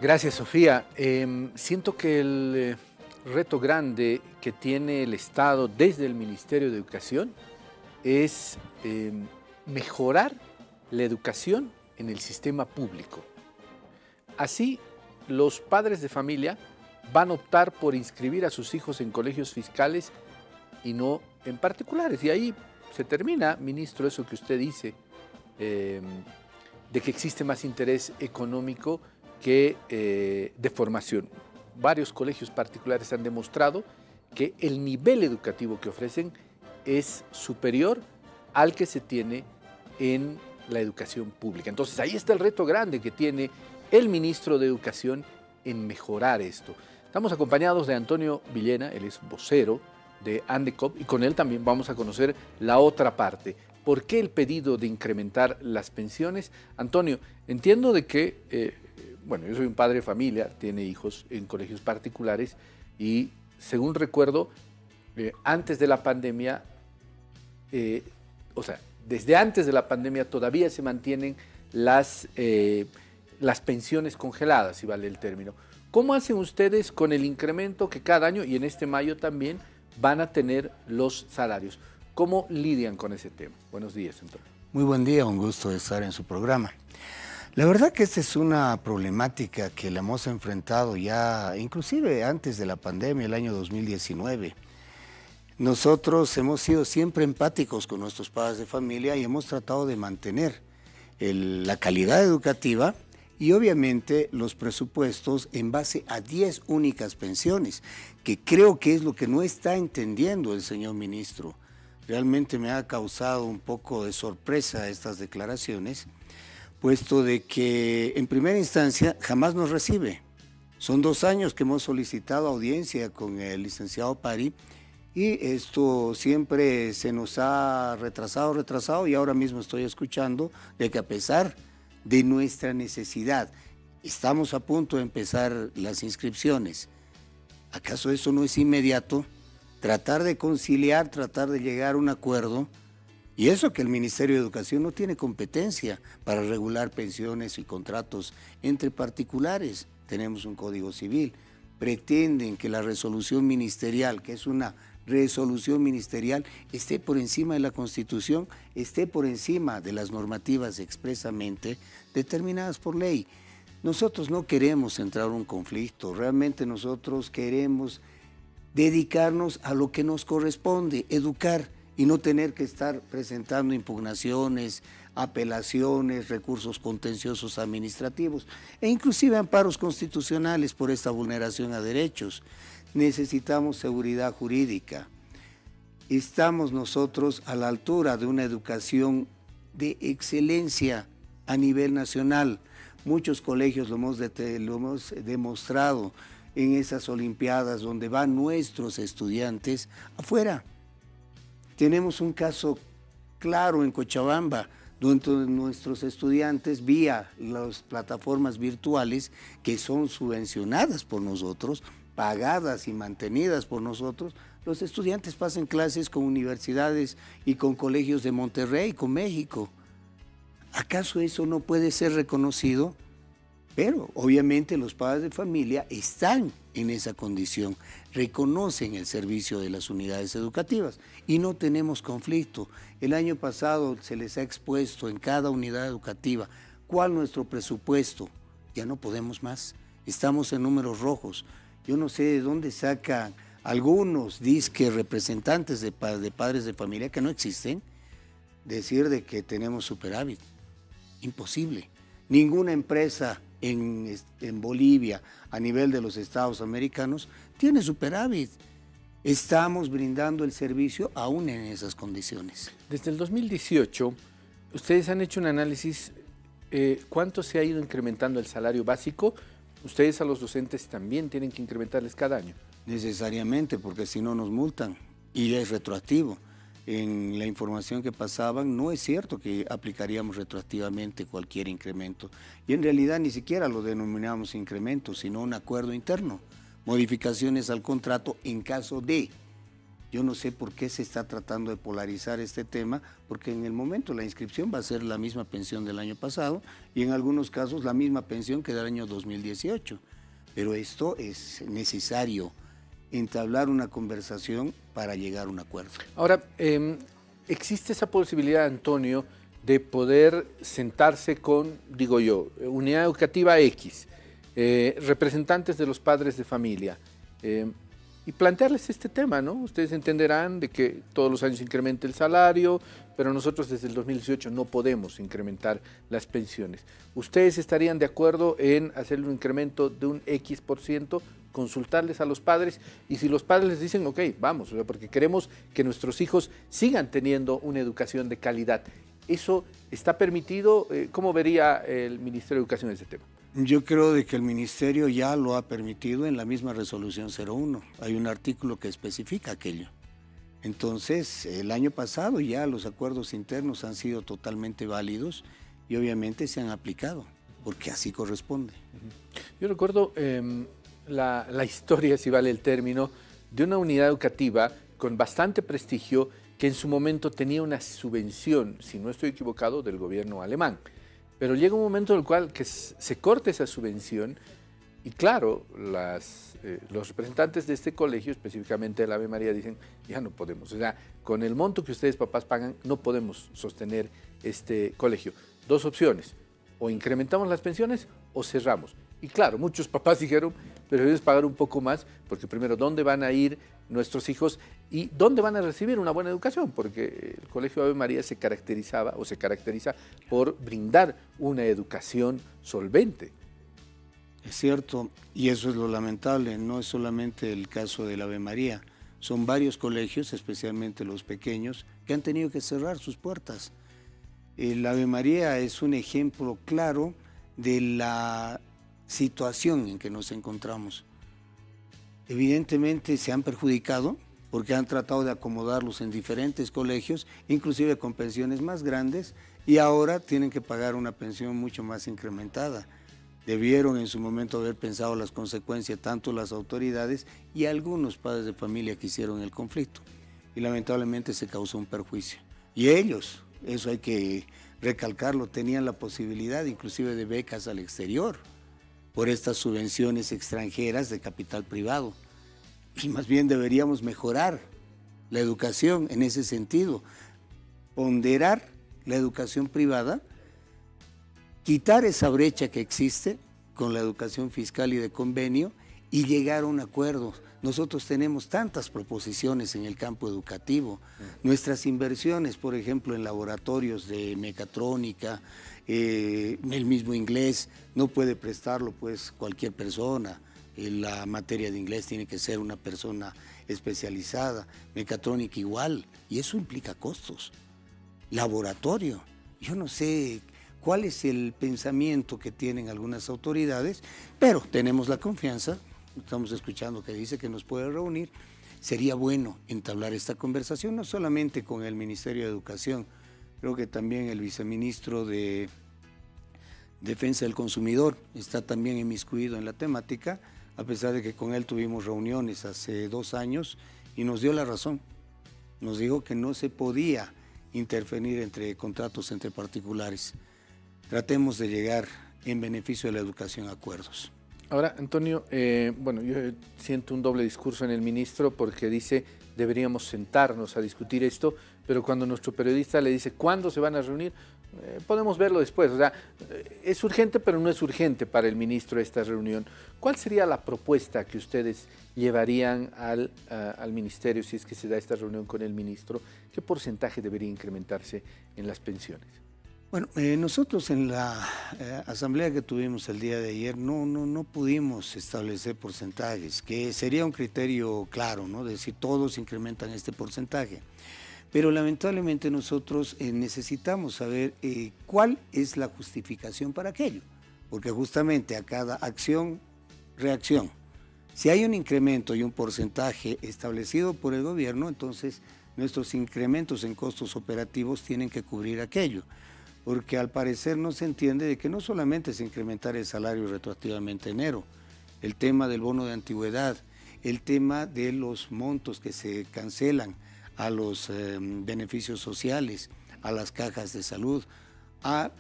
Gracias, Sofía. Siento que el reto grande que tiene el Estado desde el Ministerio de Educación es mejorar la educación en el sistema público. Así, los padres de familia van a optar por inscribir a sus hijos en colegios fiscales y no en particulares. Y ahí se termina, ministro, eso que usted dice, de que existe más interés económico que de formación. Varios colegios particulares han demostrado que el nivel educativo que ofrecen es superior al que se tiene en la educación pública. Entonces ahí está el reto grande que tiene el ministro de Educación en mejorar esto. Estamos acompañados de Antonio Villena, él es vocero de ANDECOP, y con él también vamos a conocer la otra parte. ¿Por qué el pedido de incrementar las pensiones? Antonio, entiendo de que, bueno, yo soy un padre de familia, tiene hijos en colegios particulares y según recuerdo, antes de la pandemia, o sea, desde antes de la pandemia todavía se mantienen las pensiones congeladas, si vale el término. ¿Cómo hacen ustedes con el incremento que cada año, y en este mayo también, van a tener los salarios? ¿Cómo lidian con ese tema? Buenos días, Antonio. Muy buen día, un gusto estar en su programa. La verdad que esta es una problemática que la hemos enfrentado ya, inclusive antes de la pandemia, el año 2019. Nosotros hemos sido siempre empáticos con nuestros padres de familia y hemos tratado de mantener la calidad educativa y obviamente los presupuestos en base a 10 únicas pensiones, que creo que es lo que no está entendiendo el señor ministro. Realmente me ha causado un poco de sorpresa estas declaraciones, puesto de que en primera instancia jamás nos recibe. Son 2 años que hemos solicitado audiencia con el licenciado Pari y esto siempre se nos ha retrasado y ahora mismo estoy escuchando de que a pesar de nuestra necesidad estamos a punto de empezar las inscripciones. ¿Acaso eso no es inmediato? Tratar de conciliar, tratar de llegar a un acuerdo, y eso que el Ministerio de Educación no tiene competencia para regular pensiones y contratos entre particulares. Tenemos un Código Civil. Pretenden que la resolución ministerial, que es una resolución ministerial, esté por encima de la Constitución, esté por encima de las normativas expresamente determinadas por ley. Nosotros no queremos entrar en un conflicto, realmente nosotros queremos dedicarnos a lo que nos corresponde, educar y no tener que estar presentando impugnaciones, apelaciones, recursos contenciosos administrativos e inclusive amparos constitucionales por esta vulneración a derechos. Necesitamos seguridad jurídica. Estamos nosotros a la altura de una educación de excelencia a nivel nacional. Muchos colegios lo hemos demostrado en esas olimpiadas donde van nuestros estudiantes afuera. Tenemos un caso claro en Cochabamba, donde nuestros estudiantes vía las plataformas virtuales que son subvencionadas por nosotros, pagadas y mantenidas por nosotros, los estudiantes pasan clases con universidades y con colegios de Monterrey, con México. ¿Acaso eso no puede ser reconocido? Pero obviamente los padres de familia están en esa condición, reconocen el servicio de las unidades educativas y no tenemos conflicto. El año pasado se les ha expuesto en cada unidad educativa cuál nuestro presupuesto. Ya no podemos más, estamos en números rojos. Yo no sé de dónde sacan algunos disque representantes de padres de familia que no existen, decir de que tenemos superávit. Imposible. Ninguna empresa en Bolivia, a nivel de los estados americanos, tiene superávit. Estamos brindando el servicio aún en esas condiciones. Desde el 2018, ustedes han hecho un análisis, ¿cuánto se ha ido incrementando el salario básico? Ustedes a los docentes también tienen que incrementarles cada año. Necesariamente, porque si no nos multan y es retroactivo. En la información que pasaban, no es cierto que aplicaríamos retroactivamente cualquier incremento. Y en realidad ni siquiera lo denominamos incremento, sino un acuerdo interno. Modificaciones al contrato en caso de. Yo no sé por qué se está tratando de polarizar este tema, porque en el momento la inscripción va a ser la misma pensión del año pasado y en algunos casos la misma pensión que del año 2018. Pero esto es necesario, entablar una conversación para llegar a un acuerdo. Ahora, ¿existe esa posibilidad, Antonio, de poder sentarse con, digo yo, unidad educativa X, representantes de los padres de familia, y plantearles este tema, ¿no? Ustedes entenderán de que todos los años incrementa el salario, pero nosotros desde el 2018 no podemos incrementar las pensiones. ¿Ustedes estarían de acuerdo en hacerle un incremento de un X%, consultarles a los padres? Y si los padres les dicen, ok, vamos, porque queremos que nuestros hijos sigan teniendo una educación de calidad. ¿Eso está permitido? ¿Cómo vería el Ministerio de Educación ese tema? Yo creo de que el Ministerio ya lo ha permitido en la misma resolución 01. Hay un artículo que especifica aquello. Entonces, el año pasado ya los acuerdos internos han sido totalmente válidos y obviamente se han aplicado, porque así corresponde. Yo recuerdo la historia, si vale el término, de una unidad educativa con bastante prestigio que en su momento tenía una subvención, si no estoy equivocado, del gobierno alemán. Pero llega un momento en el cual que se corta esa subvención y claro, los representantes de este colegio, específicamente del Ave María, dicen, ya no podemos, o sea, con el monto que ustedes papás pagan, no podemos sostener este colegio. Dos opciones, o incrementamos las pensiones o cerramos. Y claro, muchos papás dijeron, pero debes pagar un poco más, porque primero, ¿dónde van a ir nuestros hijos y dónde van a recibir una buena educación? Porque el Colegio Ave María se caracteriza por brindar una educación solvente. Es cierto, y eso es lo lamentable, no es solamente el caso del Ave María, son varios colegios, especialmente los pequeños, que han tenido que cerrar sus puertas. El Ave María es un ejemplo claro de la situación en que nos encontramos. Evidentemente se han perjudicado porque han tratado de acomodarlos en diferentes colegios, inclusive con pensiones más grandes, y ahora tienen que pagar una pensión mucho más incrementada. Debieron en su momento haber pensado las consecuencias tanto las autoridades y algunos padres de familia que hicieron el conflicto. Y lamentablemente se causó un perjuicio. Y ellos, eso hay que recalcarlo, tenían la posibilidad inclusive de becas al exterior por estas subvenciones extranjeras de capital privado. Y más bien deberíamos mejorar la educación en ese sentido, ponderar la educación privada, quitar esa brecha que existe con la educación fiscal y de convenio y llegar a un acuerdo. Nosotros tenemos tantas proposiciones en el campo educativo. Nuestras inversiones, por ejemplo, en laboratorios de mecatrónica, el mismo inglés, no puede prestarlo pues cualquier persona. La materia de inglés tiene que ser una persona especializada, mecatrónica igual, y eso implica costos. Laboratorio, yo no sé cuál es el pensamiento que tienen algunas autoridades, pero tenemos la confianza, estamos escuchando que dice que nos puede reunir. Sería bueno entablar esta conversación, no solamente con el Ministerio de Educación, creo que también el viceministro de Defensa del Consumidor está también inmiscuido en la temática, a pesar de que con él tuvimos reuniones hace 2 años y nos dio la razón. Nos dijo que no se podía intervenir entre contratos entre particulares. Tratemos de llegar en beneficio de la educación a acuerdos. Ahora, Antonio, bueno, yo siento un doble discurso en el ministro porque dice deberíamos sentarnos a discutir esto, pero cuando nuestro periodista le dice ¿cuándo se van a reunir? Podemos verlo después, o sea, es urgente pero no es urgente para el ministro esta reunión. ¿Cuál sería la propuesta que ustedes llevarían al ministerio si es que se da esta reunión con el ministro? ¿Qué porcentaje debería incrementarse en las pensiones? Bueno, nosotros en la asamblea que tuvimos el día de ayer no pudimos establecer porcentajes, que sería un criterio claro, ¿no? De decir todos incrementan este porcentaje. Pero lamentablemente nosotros necesitamos saber cuál es la justificación para aquello, porque justamente a cada acción, reacción. Si hay un incremento y un porcentaje establecido por el gobierno, entonces nuestros incrementos en costos operativos tienen que cubrir aquello, porque al parecer no se entiende de que no solamente es incrementar el salario retroactivamente en enero, el tema del bono de antigüedad, el tema de los montos que se cancelan a los beneficios sociales, a las cajas de salud,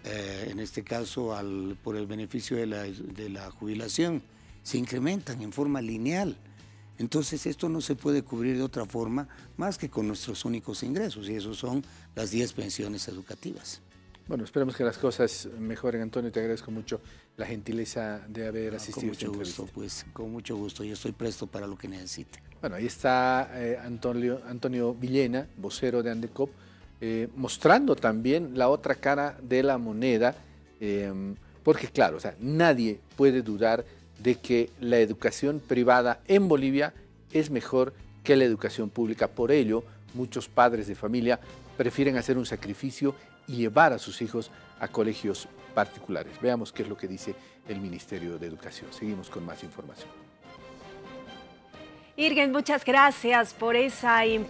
en este caso por el beneficio de la jubilación, se incrementan en forma lineal. Entonces esto no se puede cubrir de otra forma más que con nuestros únicos ingresos, y esos son las 10 pensiones educativas. Bueno, esperemos que las cosas mejoren, Antonio. Te agradezco mucho la gentileza de haber asistido a esta entrevista. Con mucho gusto, pues, con mucho gusto. Yo estoy presto para lo que necesite. Bueno, ahí está Antonio Villena, vocero de ANDECOP, mostrando también la otra cara de la moneda, porque claro, o sea, nadie puede dudar de que la educación privada en Bolivia es mejor que la educación pública. Por ello, muchos padres de familia prefieren hacer un sacrificio y llevar a sus hijos a colegios particulares. Veamos qué es lo que dice el Ministerio de Educación. Seguimos con más información. Irgen, muchas gracias por esa información.